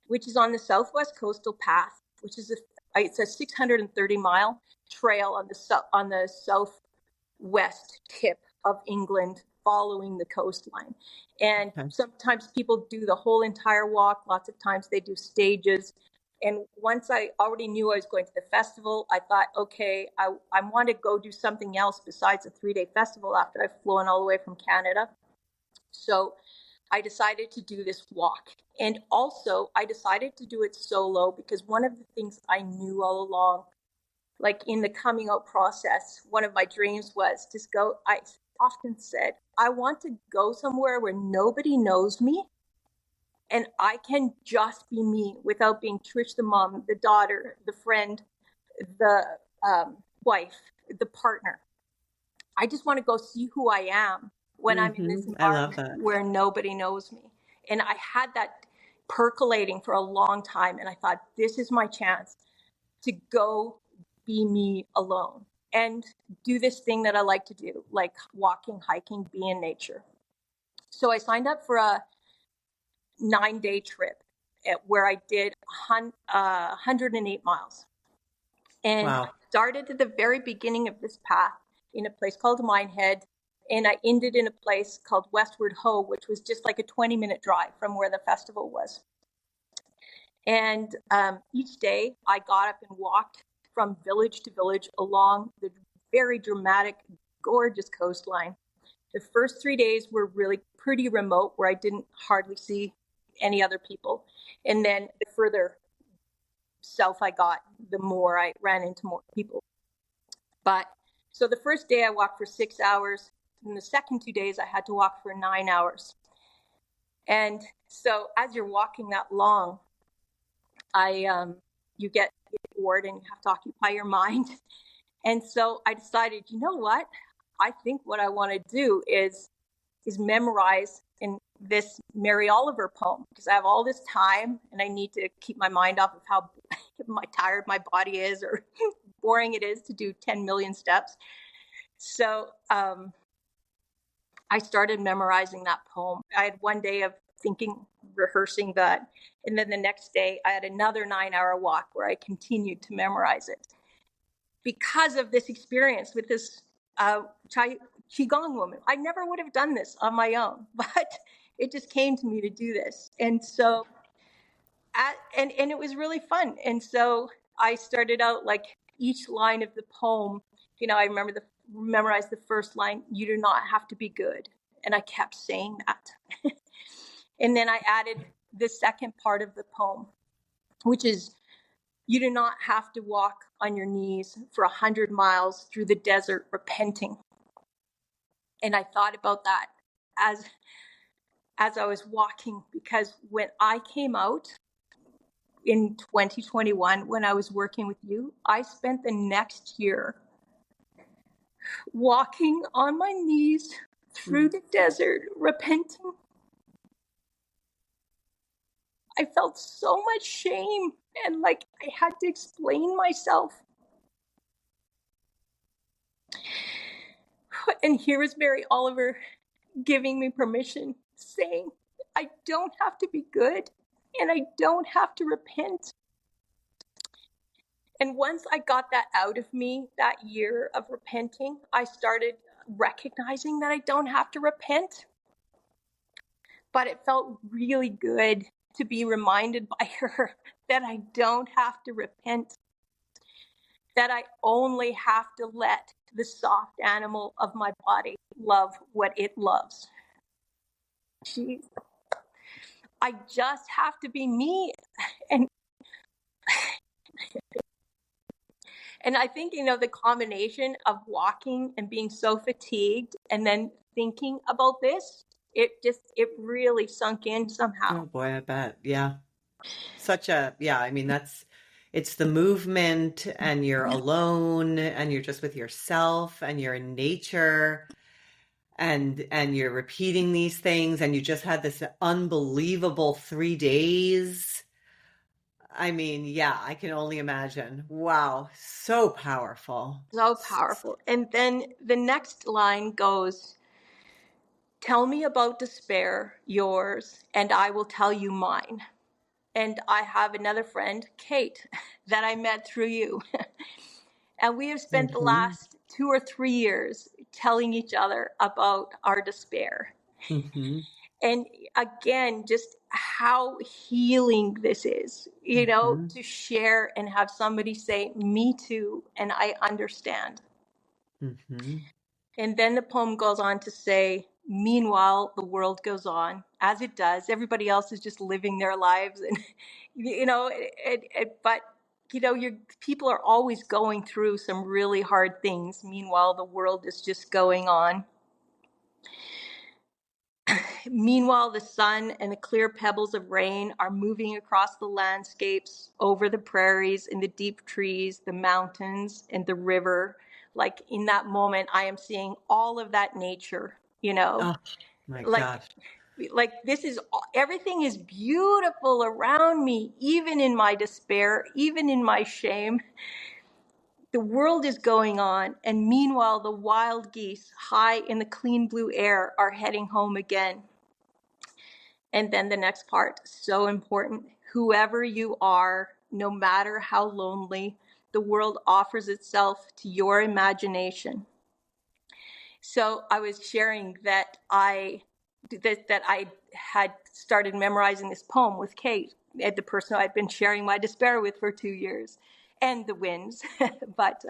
which is on the Southwest Coastal Path, which is it's a 630-mile trail on the southwest tip of England, following the coastline. And sometimes people do the whole entire walk. Lots of times they do stages. And once I already knew I was going to the festival, I thought, okay, I want to go do something else besides a 3-day festival after I've flown all the way from Canada. So I decided to do this walk. And also I decided to do it solo because one of the things I knew all along, like in the coming out process, one of my dreams was to go, I often said, I want to go somewhere where nobody knows me and I can just be me without being Trish, the mom, the daughter, the friend, the wife, the partner. I just want to go see who I am when I'm in this environment where nobody knows me. And I had that percolating for a long time. And I thought, this is my chance to go be me alone and do this thing that I like to do, like walking, hiking, be in nature. So I signed up for a 9-day trip where I did 108 miles. And started at the very beginning of this path in a place called Minehead. And I ended in a place called Westward Ho, which was just like a 20-minute drive from where the festival was. And each day I got up and walked from village to village along the very dramatic, gorgeous coastline. The first 3 days were really pretty remote, where I didn't hardly see any other people. And then the further south I got, the more I ran into more people. But so the first day I walked for 6 hours, and the second 2 days I had to walk for 9 hours. And so as you're walking that long, you get bored and you have to occupy your mind. And so I decided, you know what? I think what I want to do is memorize in this Mary Oliver poem, because I have all this time and I need to keep my mind off of how tired my body is or boring it is to do 10 million steps. So I started memorizing that poem. I had one day of thinking, rehearsing that. And then the next day I had another 9-hour walk where I continued to memorize it. Because of this experience with this Qigong woman, I never would have done this on my own, but it just came to me to do this. And so, and it was really fun. And so I started out like each line of the poem, I memorized the first line, "You do not have to be good." And I kept saying that. And then I added the second part of the poem, which is, "You do not have to walk on your knees for 100 miles through the desert repenting." And I thought about that as I was walking, because when I came out in 2021, when I was working with you, I spent the next year walking on my knees through the desert repenting. I felt so much shame and like I had to explain myself. And here was Mary Oliver giving me permission, saying, I don't have to be good and I don't have to repent. And once I got that out of me, that year of repenting, I started recognizing that I don't have to repent. But it felt really good to be reminded by her that I don't have to repent, that I only have to let the soft animal of my body love what it loves. I just have to be me. And I think, the combination of walking and being so fatigued and then thinking about this, it really sunk in somehow. Oh boy, I bet. Yeah. It's the movement, and you're alone, and you're just with yourself, and you're in nature, and you're repeating these things, and you just had this unbelievable 3 days. I mean, yeah, I can only imagine. Wow, so powerful. So powerful. And then the next line goes, "Tell me about despair, yours, and I will tell you mine." And I have another friend, Kate, that I met through you. And we have spent the last 2 or 3 years telling each other about our despair. And again, just how healing this is, to share and have somebody say, "Me too, and I understand." And then the poem goes on to say, "Meanwhile, the world goes on as it does. Everybody else is just living their lives." And, but, people are always going through some really hard things. Meanwhile, the world is just going on. Meanwhile, the sun and the clear pebbles of rain are moving across the landscapes, over the prairies and the deep trees, the mountains and the river. Like in that moment, I am seeing all of that nature, Oh my gosh. Like this is, everything is beautiful around me, even in my despair, even in my shame. The world is going on, and meanwhile, the wild geese high in the clean blue air are heading home again. And then the next part, so important. Whoever you are, no matter how lonely, the world offers itself to your imagination. So I was sharing that I had started memorizing this poem with Kate, the person I'd been sharing my despair with for 2 years, and the winds. But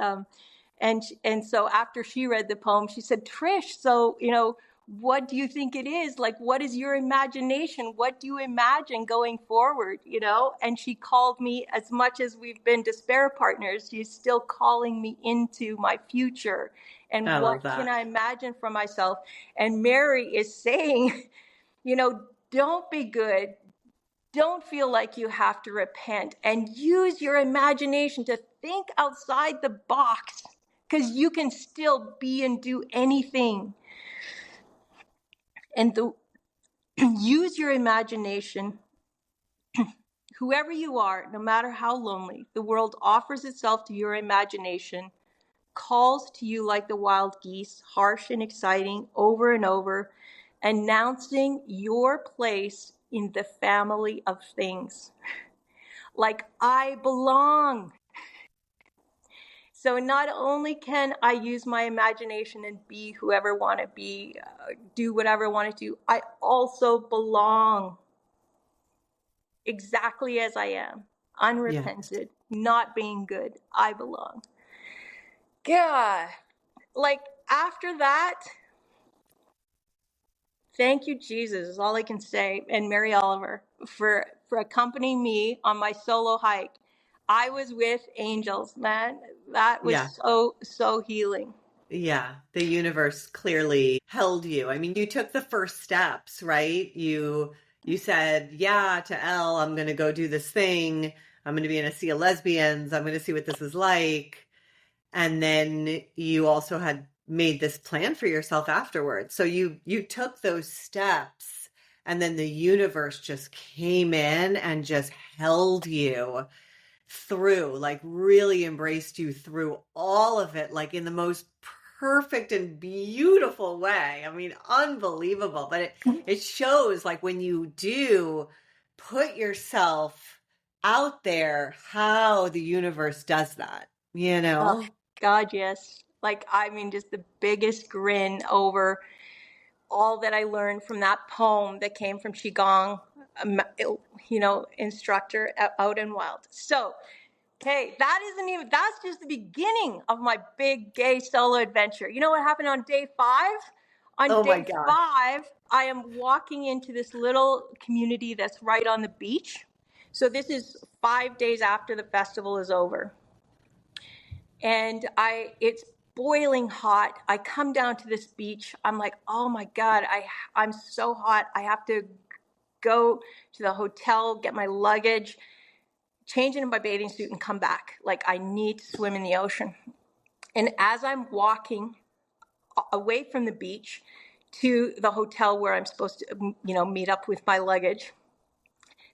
and so after she read the poem, she said, "Trish, so what do you think it is? Like, what is your imagination? What do you imagine going forward, you know? And she called me, as much as we've been despair partners, she's still calling me into my future. And I love what can that. I imagine for myself? And Mary is saying, you know, don't be good. Don't feel like you have to repent, and use your imagination to think outside the box, because you can still be and do anything. And use your imagination. Whoever you are, no matter how lonely, the world offers itself to your imagination, calls to you like the wild geese, harsh and exciting, over and over, announcing your place in the family of things. Like, I belong. So not only can I use my imagination and be whoever I want to be, do whatever I want to do, I also belong exactly as I am, Yeah. unrepented, not being good. I belong. God, like after that, thank you, Jesus, is all I can say. And Mary Oliver for accompanying me on my solo hike. I was with angels, man. That was Yeah. so healing. Yeah, the universe clearly held you. I mean, you took the first steps, right? You said, "Yeah, to Elle, I'm going to go do this thing. I'm going to be in a sea of lesbians. I'm going to see what this is like." And then you also had made this plan for yourself afterwards. So you took those steps, and then the universe just came in and just held you through, like really embraced you through all of it, like in the most perfect and beautiful way. I mean, unbelievable. But it shows, like, when you do put yourself out there, how the universe does that, you Oh, know? God, yes. Like, I mean, just the biggest grin over all that I learned from that poem that came from Qigong, you know, instructor Out and Wild. So, okay, that's just the beginning of my big gay solo adventure. You know what happened on day 5? On Oh my day gosh. 5, I am walking into this little community that's right on the beach. So this is 5 days after the festival is over. And it's boiling hot. I come down to this beach. I'm like, oh my God, I'm so hot. I have to go to the hotel, get my luggage, change into my bathing suit, and come back. Like, I need to swim in the ocean. And as I'm walking away from the beach to the hotel where I'm supposed to, you know, meet up with my luggage,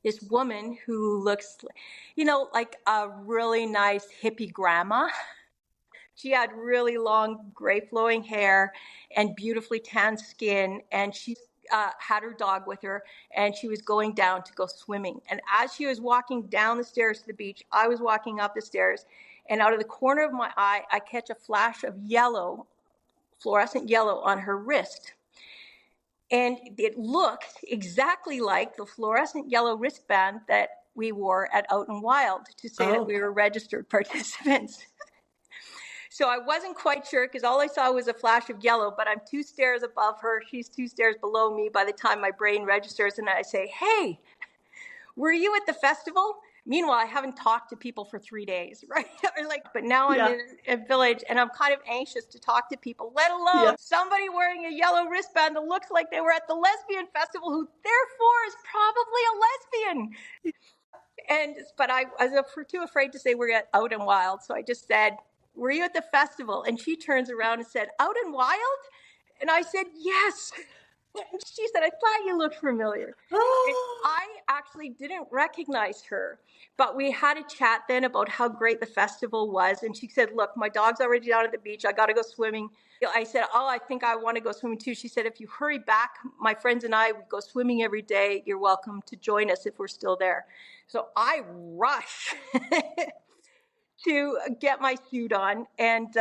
this woman who looks, you know, like a really nice hippie grandma. She had really long, gray flowing hair and beautifully tanned skin. And she had her dog with her, and she was going down to go swimming. And as she was walking down the stairs to the beach, I was walking up the stairs. And out of the corner of my eye, I catch a flash of yellow, fluorescent yellow on her wrist. And it looked exactly like the fluorescent yellow wristband that we wore at Out and Wild to say that Oh, we were registered participants. So I wasn't quite sure, because all I saw was a flash of yellow, but I'm 2 stairs above her. She's 2 stairs below me by the time my brain registers. And I say, hey, were you at the festival? Meanwhile, I haven't talked to people for 3 days, right? But now I'm yeah. in a village and I'm kind of anxious to talk to people, let Yeah. alone somebody wearing a yellow wristband that looks like they were at the lesbian festival, who therefore is probably a lesbian. But I was too afraid to say we're Out and Wild. So I just said, were you at the festival? And she turns around and said, Out and Wild? And I said, yes. And she said, I thought you looked familiar. And Oh, I actually didn't recognize her, but we had a chat then about how great the festival was. And she said, look, my dog's already down at the beach. I got to go swimming. I said, oh, I think I want to go swimming too. She said, if you hurry back, my friends and I would go swimming every day. You're welcome to join us if we're still there. So I rush to get my suit on. And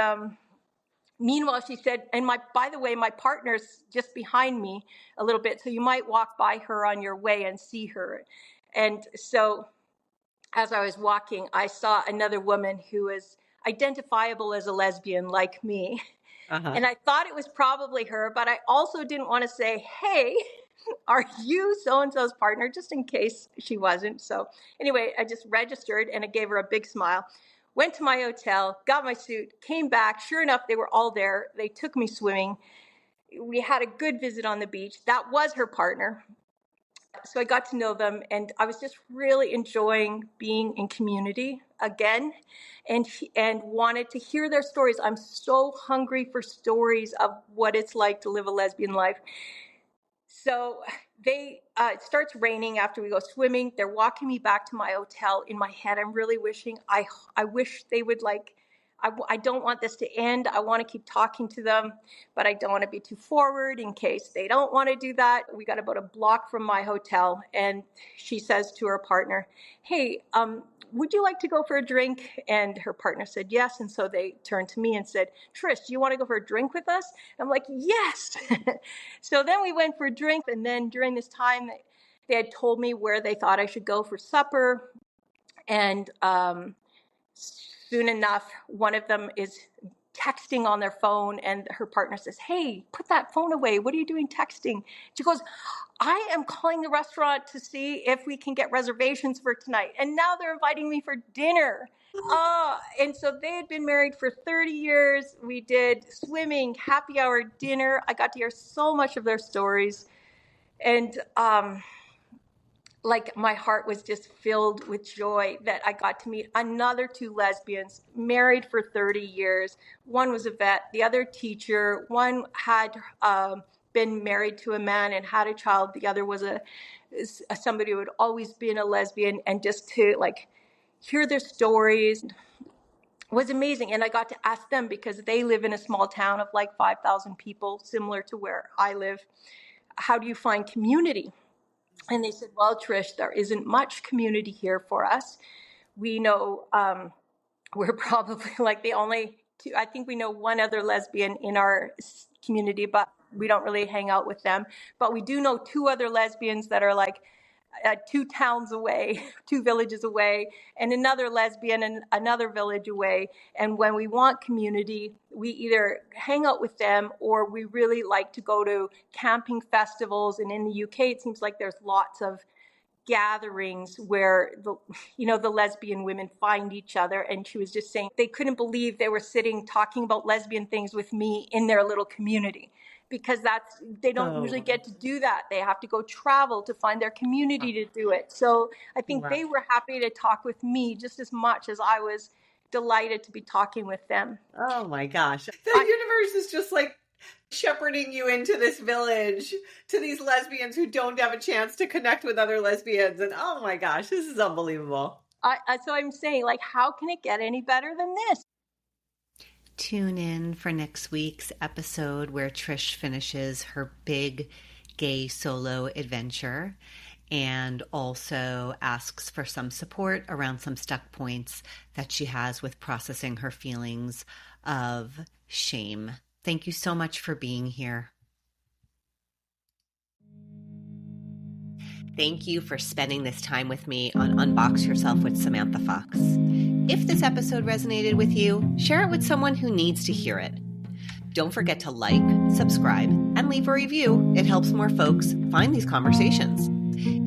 meanwhile, she said, and by the way, my partner's just behind me a little bit, so you might walk by her on your way and see her. And so as I was walking, I saw another woman who was identifiable as a lesbian like me. And I thought it was probably her, but I also didn't want to say, hey, are you so-and-so's partner, just in case she wasn't. So anyway, I just registered and I gave her a big smile, went to my hotel, got my suit, came back. Sure enough, they were all there. They took me swimming. We had a good visit on the beach. That was her partner. So I got to know them, and I was just really enjoying being in community again, and wanted to hear their stories. I'm so hungry for stories of what it's like to live a lesbian life. So it starts raining after we go swimming. They're walking me back to my hotel. In my head, I'm really wishing, I wish they would I don't want this to end. I want to keep talking to them, but I don't want to be too forward in case they don't want to do that. We got about a block from my hotel, and she says to her partner, hey, would you like to go for a drink? And her partner said yes. And so they turned to me and said, Trish, do you want to go for a drink with us? I'm like, yes. So then we went for a drink. And then during this time, they had told me where they thought I should go for supper. And soon enough, one of them is texting on their phone, and her partner says, hey, put that phone away. What are you doing texting? She goes, I am calling the restaurant to see if we can get reservations for tonight. And now they're inviting me for dinner. And so they had been married for 30 years. We did swimming, happy hour, dinner. I got to hear so much of their stories. And my heart was just filled with joy that I got to meet another two lesbians, married for 30 years. One was a vet, the other teacher. One had been married to a man and had a child. The other was somebody who had always been a lesbian. And just to hear their stories was amazing. And I got to ask them, because they live in a small town of 5,000 people, similar to where I live. How do you find community? And they said, well, Trish, there isn't much community here for us. We know we're probably the only two. I think we know one other lesbian in our community, but we don't really hang out with them. But we do know two other lesbians that are 2 towns away, 2 villages away, and another lesbian in another village away. And when we want community, we either hang out with them, or we really like to go to camping festivals. And in the UK, it seems like there's lots of gatherings where the lesbian women find each other. And she was just saying they couldn't believe they were sitting talking about lesbian things with me in their little community, because they don't usually get to do that. They have to go travel to find their community to do it. So I think they were happy to talk with me just as much as I was delighted to be talking with them. Oh my gosh. The universe is just shepherding you into this village to these lesbians who don't have a chance to connect with other lesbians. And oh my gosh, this is unbelievable. So I'm saying, how can it get any better than this? Tune in for next week's episode where Trish finishes her big gay solo adventure and also asks for some support around some stuck points that she has with processing her feelings of shame. Thank you so much for being here. Thank you for spending this time with me on Unbox Yourself with Samantha Fox. If this episode resonated with you, share it with someone who needs to hear it. Don't forget to subscribe, and leave a review. It helps more folks find these conversations.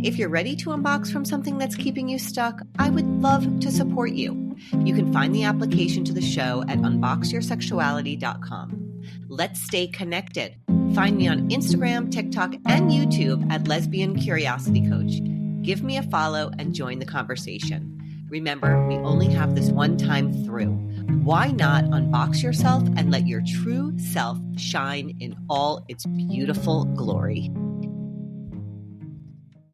If you're ready to unbox from something that's keeping you stuck, I would love to support you. You can find the application to the show at unboxyoursexuality.com. Let's stay connected. Find me on Instagram, TikTok, and YouTube at Lesbian Curiosity Coach. Give me a follow and join the conversation. Remember, we only have this one time through. Why not unbox yourself and let your true self shine in all its beautiful glory?